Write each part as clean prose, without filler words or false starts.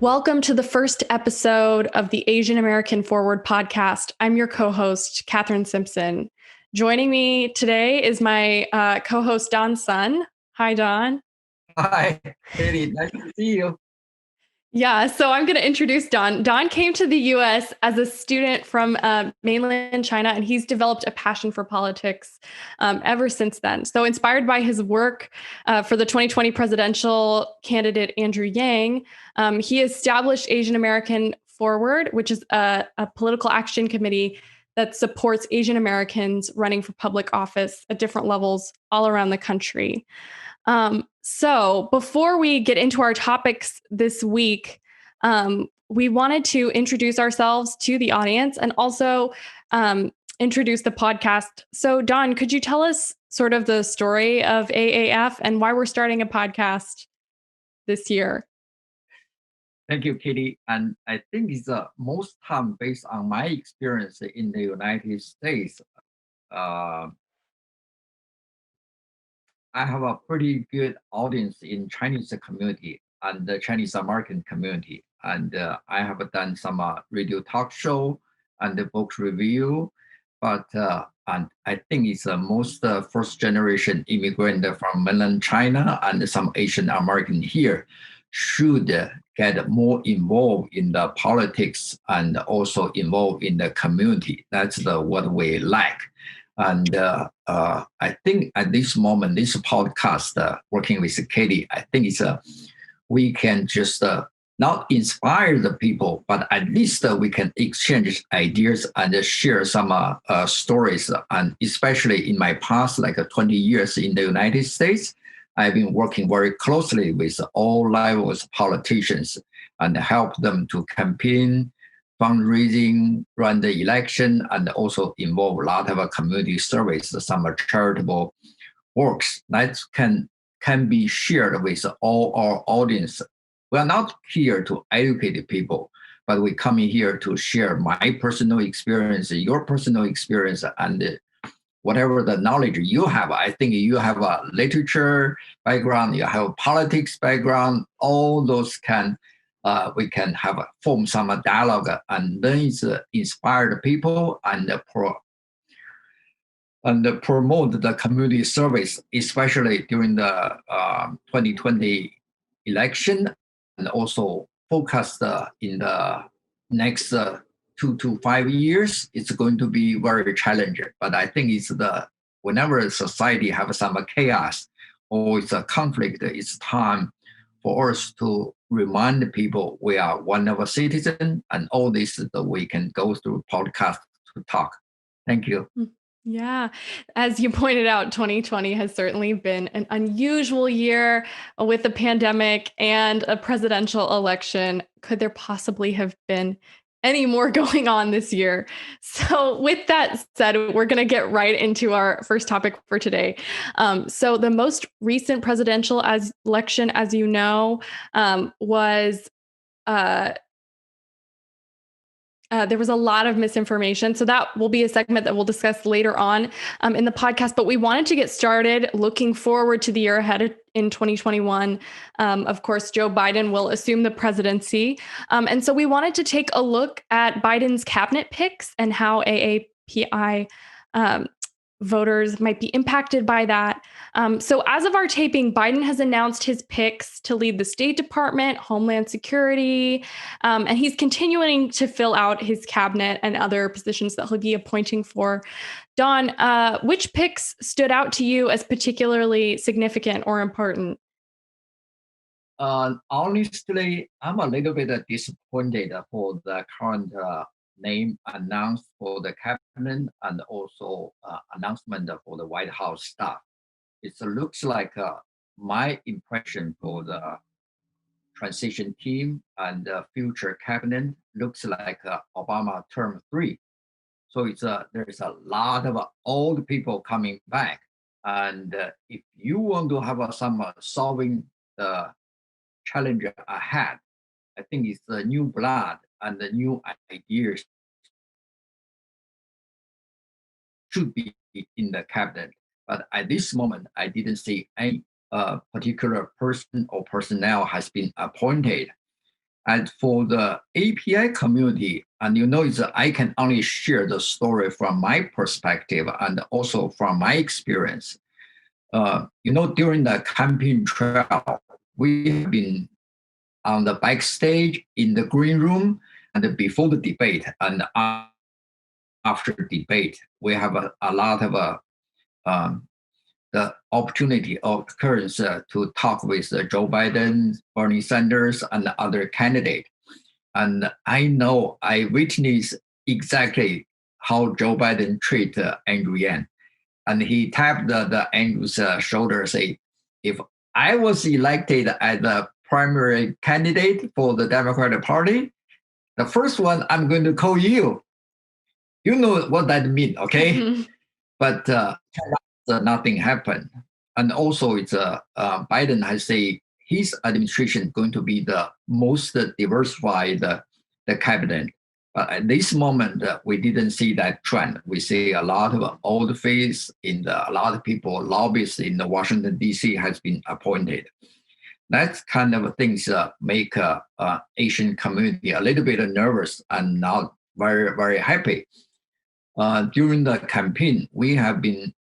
Welcome to the first episode of the Asian American Forward podcast. I'm your co-host, Katherine Simpson. Joining me today is my co-host, Don Sun. Hi, Don. Hi, Katie. Nice to see you. Yeah, so I'm going to introduce Don. Don came to the US as a student from mainland China, and he's developed a passion for politics ever since then. So, inspired by his work for the 2020 presidential candidate Andrew Yang, he established Asian American Forward, which is a political action committee that supports Asian Americans running for public office at different levels all around the country. So before we get into our topics this week, we wanted to introduce ourselves to the audience and also introduce the podcast. So, Don, could you tell us sort of the story of AAF and why we're starting a podcast this year? Thank you, Katie. And I think it's most time based on my experience in the United States. I have a pretty good audience in Chinese community and the Chinese American community. And I have done some radio talk show and the book review. But and I think it's most first generation immigrant from mainland China and some Asian American here should get more involved in the politics and also involved in the community. That's what we lack. And I think at this moment, this podcast, working with Katie, I think we can just not inspire the people, but at least we can exchange ideas and share some stories. And especially in my past, like 20 years in the United States, I've been working very closely with all levels of politicians and help them to campaign, fundraising, run the election, and also involve a lot of community service, some charitable works that can be shared with all our audience. We are not here to educate people, but we come in here to share my personal experience, your personal experience, and whatever the knowledge you have. I think you have a literature background, you have a politics background, all those we can form some dialogue, and then it's inspire the people and promote the community service, especially during the 2020 election, and also focus in the next 2 to 5 years. It's going to be very challenging. But I think whenever society have some chaos or it's a conflict, it's time for us to remind the people we are one of a citizen, and all this that we can go through podcast to talk. Thank you. Yeah. As you pointed out, 2020 has certainly been an unusual year with the pandemic and a presidential election. Could there possibly have been any more going on this year? So with that said, we're going to get right into our first topic for today. So the most recent presidential election, as you know, was there was a lot of misinformation. So that will be a segment that we'll discuss later on in the podcast. But we wanted to get started looking forward to the year ahead in 2021. Of course, Joe Biden will assume the presidency. And so we wanted to take a look at Biden's cabinet picks and how AAPI voters might be impacted by that. So as of our taping, Biden has announced his picks to lead the State Department, Homeland Security, and he's continuing to fill out his cabinet and other positions that he'll be appointing for. Don, which picks stood out to you as particularly significant or important? Honestly, I'm a little bit disappointed for the current name announced for the cabinet and also announcement for the White House staff. It looks like my impression for the transition team and the future cabinet looks like Obama term 3. So there's a lot of old people coming back. And if you want to have some solving the challenge ahead, I think it's the new blood and the new ideas should be in the cabinet. But at this moment, I didn't see any particular person or personnel has been appointed. And for the API community, and I can only share the story from my perspective and also from my experience. During the campaign trail, we have been on the backstage in the green room and before the debate and after debate, we have a lot of um, the opportunity or occurrence to talk with Joe Biden, Bernie Sanders, and other candidates. And I know I witnessed exactly how Joe Biden treat Andrew Yang. And he tapped the Andrew's shoulder, say, if I was elected as the primary candidate for the Democratic Party, the first one I'm going to call you. You know what that means, okay? Mhm. But nothing happened. And also, Biden has said his administration going to be the most diversified the cabinet. But at this moment, we didn't see that trend. We see a lot of old face a lot of people, lobbyists in the Washington D.C. has been appointed. That kind of things make Asian community a little bit nervous and not very very happy. During the campaign, we have been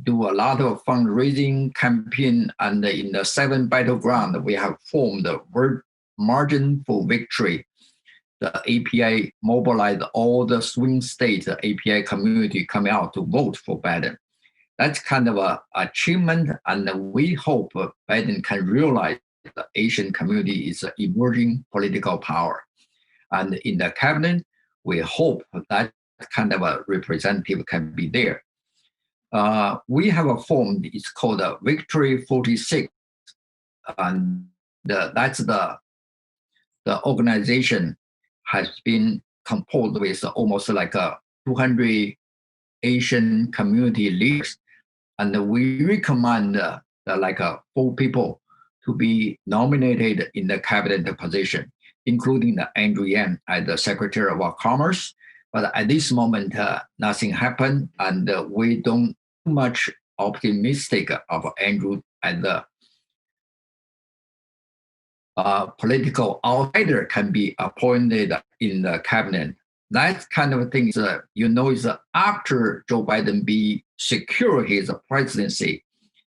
do a lot of fundraising campaign, and in the 7 battleground, we have formed the margin for victory. The API mobilized all the swing state API community coming out to vote for Biden. That's kind of a achievement, and we hope Biden can realize the Asian community is an emerging political power. And in the cabinet, we hope that kind of a representative can be there. We have a form, it's called Victory 46. And that's the organization has been composed with almost like 200 Asian community leaders. And we recommend like 4 people to be nominated in the cabinet position, including the Andrew Yang as the Secretary of Commerce. But at this moment, nothing happened, and we don't much optimistic of Andrew as the political outsider can be appointed in the cabinet. That kind of thing is after Joe Biden be secure his presidency,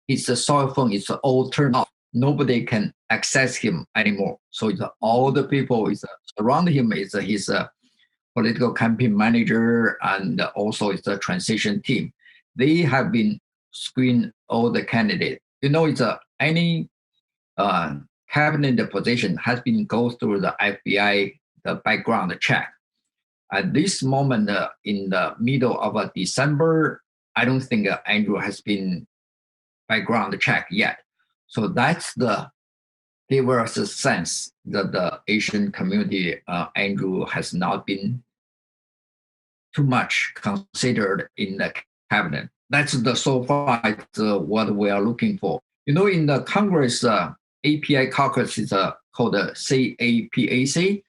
his cell phone is all turned off. Nobody can access him anymore. So all the people around him is his political campaign manager and also it's a transition team. They have been screen all the candidates. Any cabinet position has been go through the FBI, the background check. At this moment, in the middle of December, I don't think Andrew has been background check yet. So that's give us a sense that the Asian community, Andrew has not been too much considered in the cabinet. That's so far what we are looking for. In the Congress, API caucus is called CAPAC,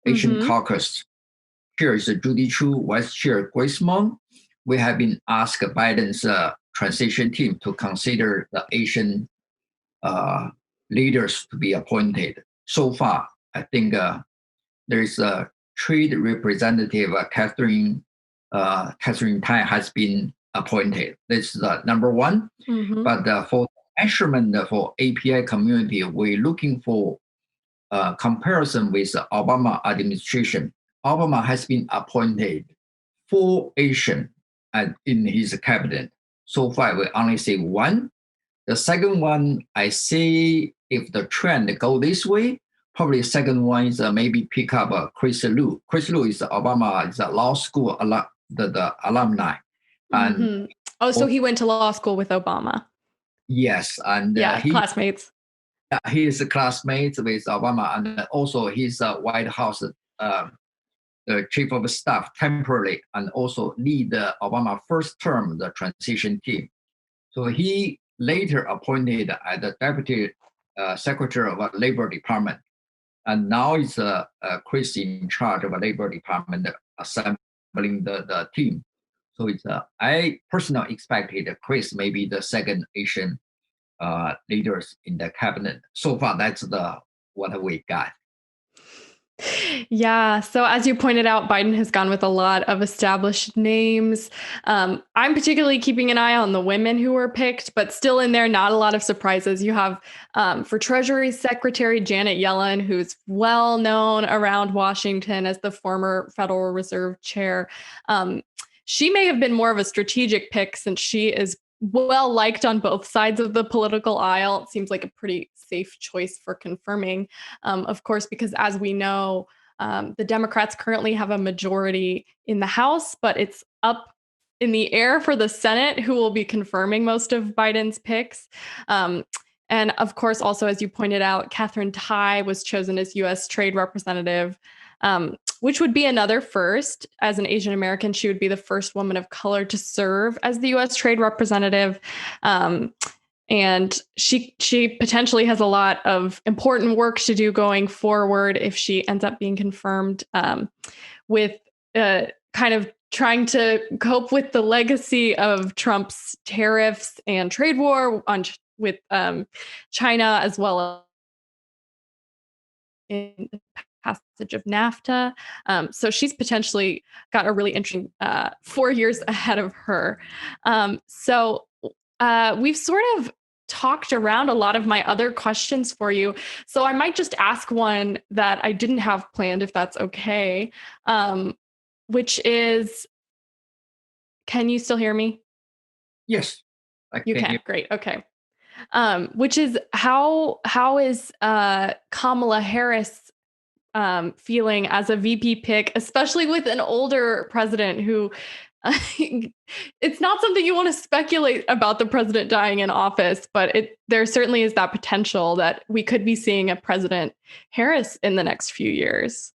Asian Caucus. Chair is Judy Chu, Vice Chair Grace Meng. We have been asked Biden's transition team to consider the Asian leaders to be appointed. So far, I think there is a trade representative, Catherine Tai has been appointed. This is number one. But for measurement for API community, we're looking for comparison with the Obama administration. Obama has been appointed 4 Asian in his cabinet. So far, we only see 1. The second one, I see if the trend go this way, probably the second one is maybe pick up Chris Lu. Chris Lu is Obama, is a law school the alumni. And Oh, so he went to law school with Obama. Yes, and classmates. He is a classmate with Obama, and also he's a White House the chief of staff temporarily, and also lead Obama first term the transition team. So he later appointed as the deputy secretary of Labor Department, and now is Chris in charge of a Labor Department assembling the team. So I personally expected Chris may be the second Asian leaders in the cabinet. So far, that's what we got. Yeah. So, as you pointed out, Biden has gone with a lot of established names. I'm particularly keeping an eye on the women who were picked, but still in there, not a lot of surprises. You have for Treasury Secretary Janet Yellen, who's well known around Washington as the former Federal Reserve chair. Um, she may have been more of a strategic pick since she is well liked on both sides of the political aisle. It seems like a pretty safe choice for confirming. Of course, because as we know, the Democrats currently have a majority in the House, but it's up in the air for the Senate, who will be confirming most of Biden's picks. Um, and of course, also, as you pointed out, Catherine Tai was chosen as US Trade Representative, which would be another first. As an Asian American, she would be the first woman of color to serve as the US Trade Representative. Um, and she potentially has a lot of important work to do going forward if she ends up being confirmed, with kind of trying to cope with the legacy of Trump's tariffs and trade war with China, as well as in the passage of NAFTA. So she's potentially got a really interesting 4 years ahead of her. We've sort of talked around a lot of my other questions for you. So I might just ask one that I didn't have planned, if that's okay, which is, can you still hear me? Yes, I You can can. hear. Great. Okay. Which is how is Kamala Harris feeling as a VP pick, especially with an older president who it's not something you want to speculate about the president dying in office, but there certainly is that potential that we could be seeing a President Harris in the next few years.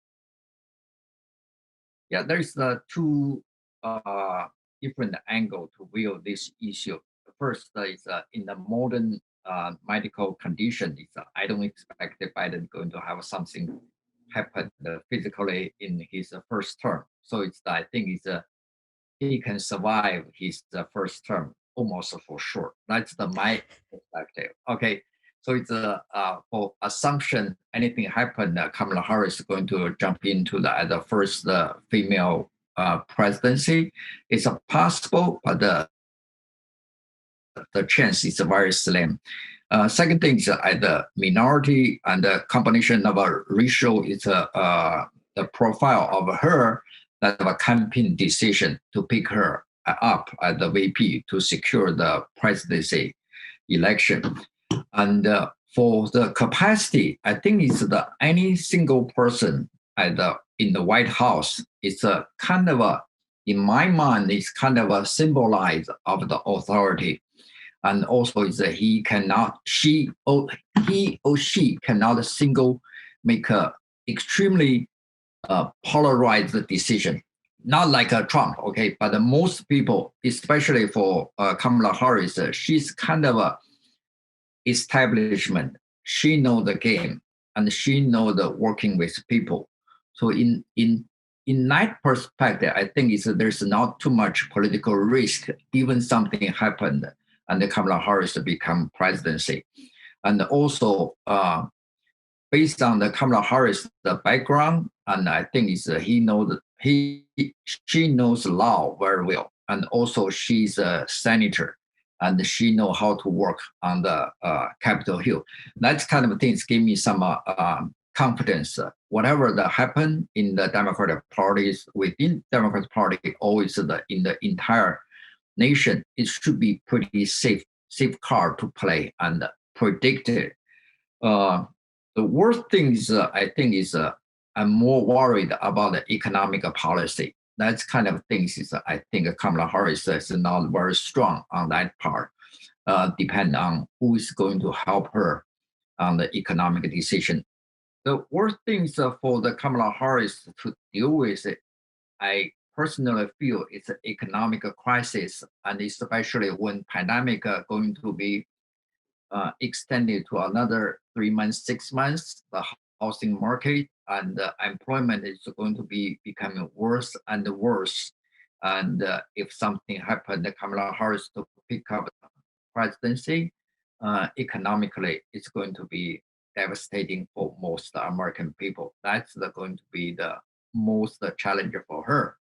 Yeah, there's two uh, different angle to view this issue. The first is in the modern medical condition. I don't expect that Biden going to have something happen physically in his first term. So I think he can survive his first term almost for sure. That's my perspective. Okay, so it's for assumption anything happen, Kamala Harris is going to jump into the first female presidency. It's possible, but the chance is very slim. Second thing is the minority and the combination of a ratio is the profile of her that have a campaign decision to pick her up as the VP to secure the presidency election. And for the capacity, I think it's any single person in the White House. It's a kind of in my mind, it's kind of a symbolize of the authority, and also is that he or she cannot single make a extremely polarized decision. Not like Trump, okay, but most people, especially for Kamala Harris, she's kind of a establishment. She know the game and she know the working with people. So in that perspective, I think there's not too much political risk. Even something happened and the Kamala Harris become presidency, and also based on the Kamala Harris the background, and I think she knows law very well, and also she's a senator, and she know how to work on the Capitol Hill. That kind of things give me some confidence. Whatever that happen in the Democratic parties within Democratic Party, always in the entire nation, it should be pretty safe card to play and predicted. Uh, the worst thing is, I think, is I'm more worried about the economic policy. That's kind of things is I think Kamala Harris is not very strong on that part. Depend on who is going to help her on the economic decision. The worst things for the Kamala Harris to deal with, I personally feel it's an economic crisis, and especially when pandemic going to be extended to another 3 months, 6 months, the housing market and employment is going to be becoming worse and worse. And if something happened, Kamala Harris to pick up the presidency, economically, it's going to be devastating for most American people. That's going to be the most challenge for her.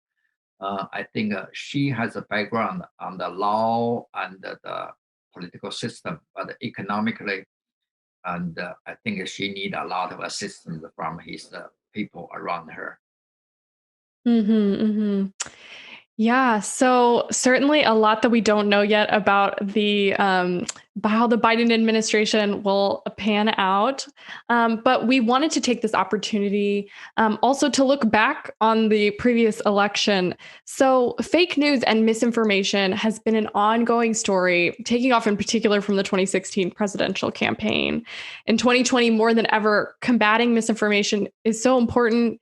I think she has a background on the law and the political system, but economically, and I think she need a lot of assistance from his people around her. Yeah, so certainly a lot that we don't know yet about how the Biden administration will pan out. But we wanted to take this opportunity also to look back on the previous election. So fake news and misinformation has been an ongoing story, taking off in particular from the 2016 presidential campaign. In 2020, more than ever, combating misinformation is so important.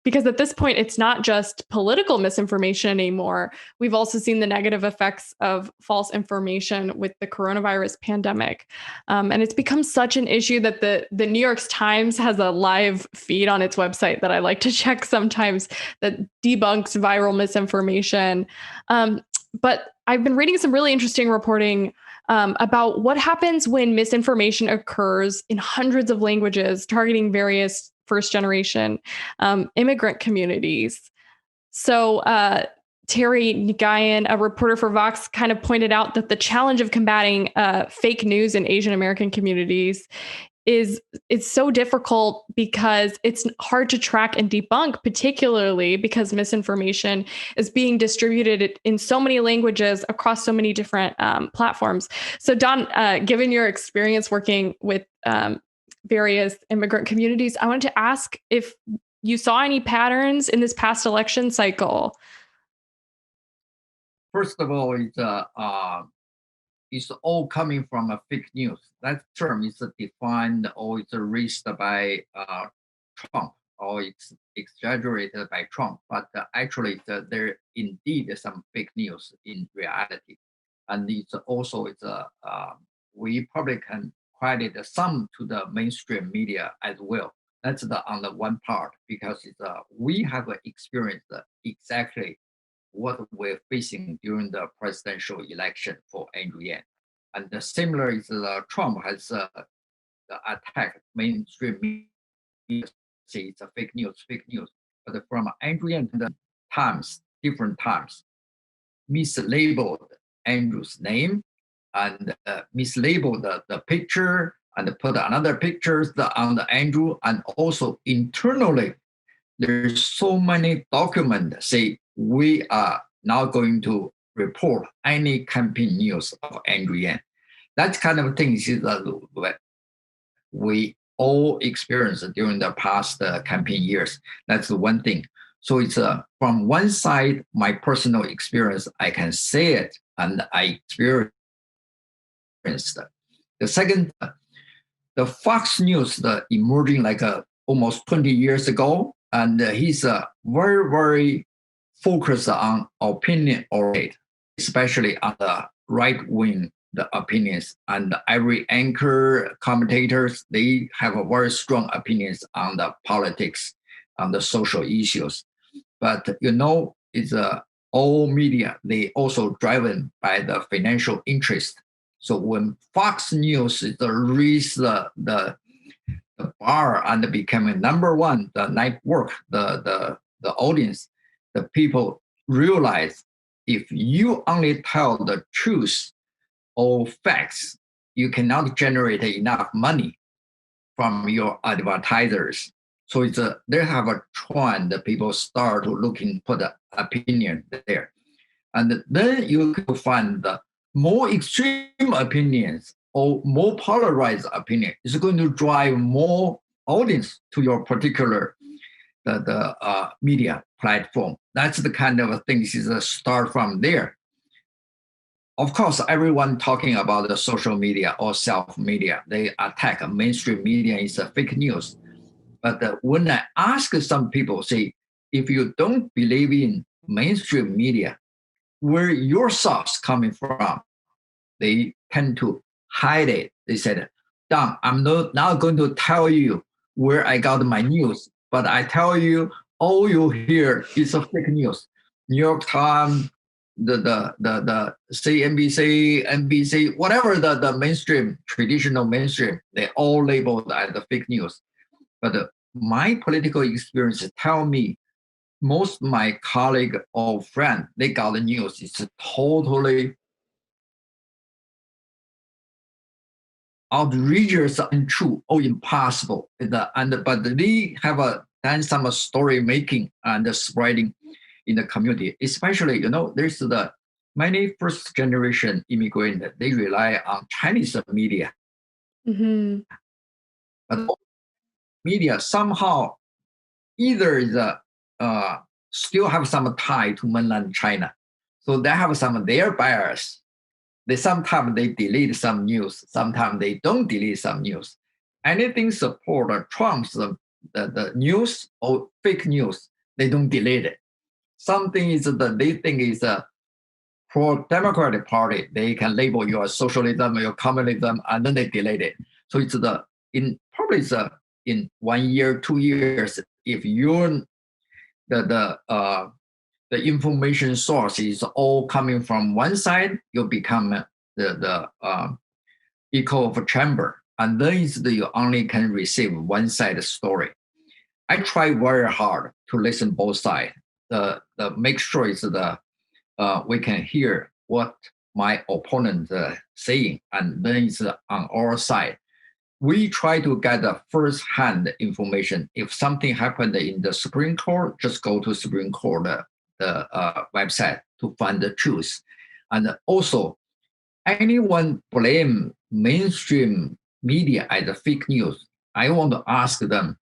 Because at this point, it's not just political misinformation anymore. We've also seen the negative effects of false information with the coronavirus pandemic. And it's become such an issue that the New York Times has a live feed on its website that I like to check sometimes that debunks viral misinformation. But I've been reading some really interesting reporting about what happens when misinformation occurs in hundreds of languages, targeting various first generation immigrant communities. So Terry Nguyen, a reporter for Vox, kind of pointed out that the challenge of combating fake news in Asian American communities is it's so difficult because it's hard to track and debunk, particularly because misinformation is being distributed in so many languages across so many different platforms. So Don, given your experience working with various immigrant communities, I wanted to ask if you saw any patterns in this past election cycle. First of all, it's all coming from a fake news. That term is defined or it's raised by Trump or it's exaggerated by Trump. But actually, there indeed is some fake news in reality, and we probably can credit some to the mainstream media as well. That's on the one part because we have experienced exactly what we're facing during the presidential election for Andrew Yang. And similar is Trump has attacked mainstream media, say it's a fake news. But from Andrew Yang times, different times, mislabeled Andrew's name and mislabeled the picture and put another pictures on the Andrew, and also internally there's so many documents say we are now going to report any campaign news of Andrew Yang. That kind of things is what we all experienced during the past campaign years. That's the one thing. So it's from one side, my personal experience, I can say it and I experienced it. The second, the Fox News, the emerging like almost 20 years ago, and he's very, very focused on opinion oriented, especially on the right wing the opinions. And every anchor, commentators, they have a very strong opinions on the politics, on the social issues. But it's all media, they also driven by the financial interest. So when Fox News is raised the bar and becoming number one, the network, the audience, the people realize if you only tell the truth or facts, you cannot generate enough money from your advertisers. So they have a trend that people start looking for the opinion there. And then you can find the more extreme opinions or more polarized opinion is going to drive more audience to your particular the media platform. That's the kind of things is a start from there. Of course, everyone talking about the social media or self media, they attack mainstream media is a fake news. But when I ask some people, say, if you don't believe in mainstream media, where your source coming from, they tend to hide it. They said, Don, I'm not going to tell you where I got my news, but I tell you all you hear is a fake news. New York Times, the CNBC, NBC, whatever the mainstream, traditional mainstream, they all labeled as the fake news. But my political experience tell me most my colleague or friend, they got the news. It's totally outrageous, untrue, or impossible. But they have done some story making and spreading in the community. Especially, there's the many first generation immigrant. They rely on Chinese media, Mm-hmm. but media somehow either is still have some tie to mainland China, so they have some their bias. Sometimes they delete some news, sometimes they don't delete some news. Anything support Trump's the news or fake news, they don't delete it. Something is that they think is for Democratic Party, they can label you as socialism, your communism, and then they delete it. So it's in 1 year, 2 years, if you're the information source is all coming from one side, you become the echo of a chamber, and then you only can receive one side story. I try very hard to listen both sides. The make sure is we can hear what my opponent saying, and then it's on our side. We try to get the first-hand information. If something happened in the Supreme Court, just go to Supreme Court the website to find the truth. And also, anyone blame mainstream media as a fake news, I want to ask them,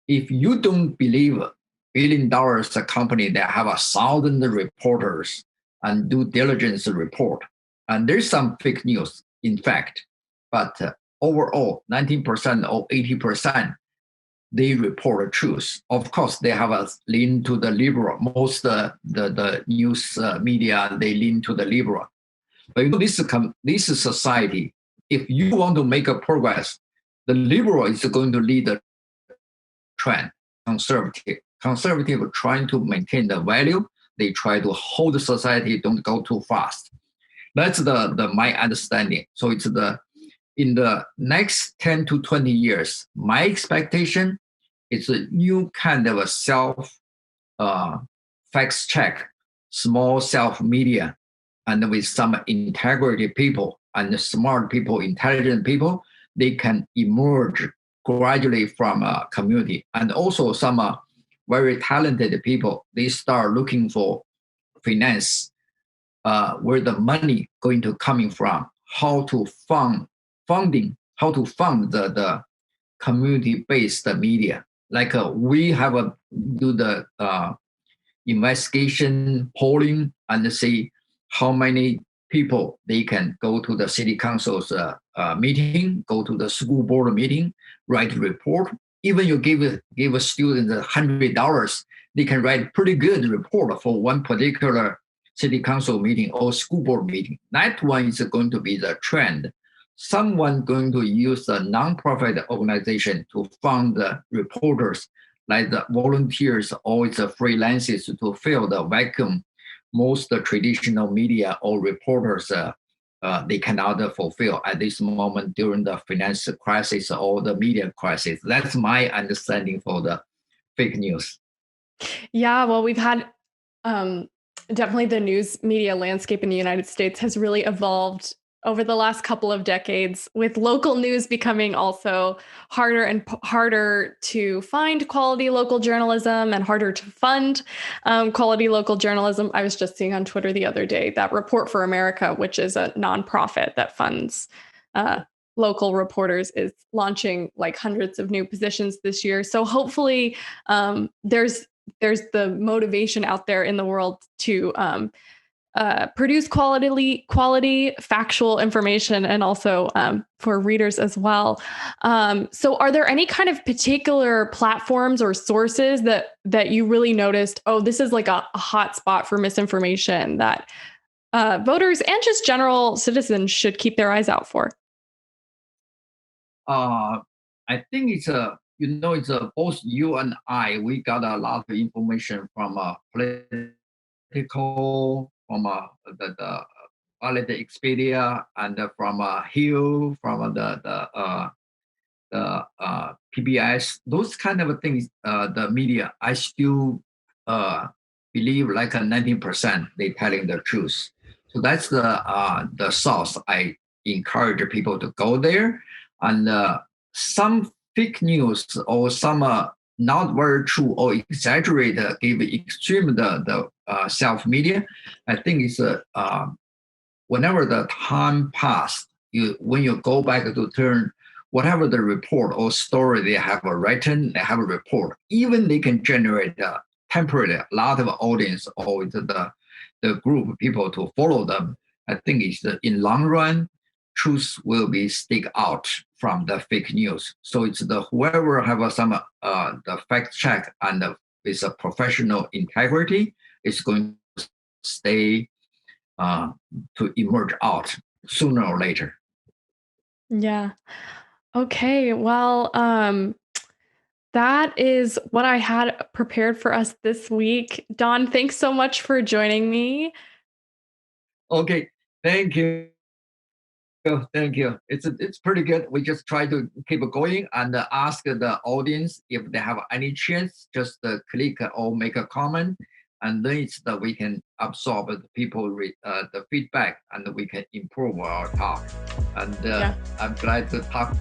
if you don't believe $1 billion a company that have 1,000 reporters and due diligence report, and there's some fake news, in fact, but overall, 19% or 80%, they report the truth. Of course, they have a lean to the liberal. Most the news media, they lean to the liberal. But this is society. If you want to make a progress, the liberal is going to lead the trend. Conservative are trying to maintain the value. They try to hold the society, don't go too fast. That's the my understanding. So it's in the next 10 to 20 years, my expectation is a new kind of a self fact check, small self media, and with some integrity people and smart people, intelligent people, they can emerge gradually from a community. And also some very talented people, they start looking for finance, where the money going to coming from, how to how to fund the community-based media. Like we have do the investigation polling and see how many people they can go to the city council's meeting, go to the school board meeting, write a report. Even you give a student $100, they can write pretty good report for one particular city council meeting or school board meeting. That one is going to be the trend. Someone going to use a nonprofit organization to fund the reporters, like the volunteers or the freelancers, to fill the vacuum most traditional media or reporters they cannot fulfill at this moment during the financial crisis or the media crisis. That's my understanding for the fake news. Yeah, well, we've had definitely the news media landscape in the United States has really evolved over the last couple of decades, with local news becoming also harder and harder to find quality local journalism and harder to fund quality local journalism. I was just seeing on Twitter the other day that Report for America, which is a nonprofit that funds local reporters, is launching like hundreds of new positions this year. So hopefully there's the motivation out there in the world to produce quality factual information, and also for readers as well. So are there any kind of particular platforms or sources that you really noticed, oh, this is like a hot spot for misinformation that voters and just general citizens should keep their eyes out for? I think it's both you and I, we got a lot of information from political from the Holiday Expedia, and from Hill, from the PBS, those kind of things, the media, I still uh, believe like a 90% they telling the truth. So that's the source. I encourage people to go there, and some fake news or some not very true or exaggerate, give extreme the self media. I think it's whenever the time passed, when you go back to turn whatever the report or story they have written, they have a report. Even they can generate temporarily a lot of audience or the group of people to follow them. I think it's in long run, truth will be stick out from the fake news. So it's the whoever have some the fact check and with a professional integrity is going to stay uh, to emerge out sooner or later. Yeah. Okay. Well, that is what I had prepared for us this week. Don, thanks so much for joining me. Okay, thank you. Thank you. It's pretty good. We just try to keep it going and ask the audience if they have any chance, just click or make a comment, and then it's that we can absorb the people the feedback and we can improve our talk. And Yeah. I'm glad to talk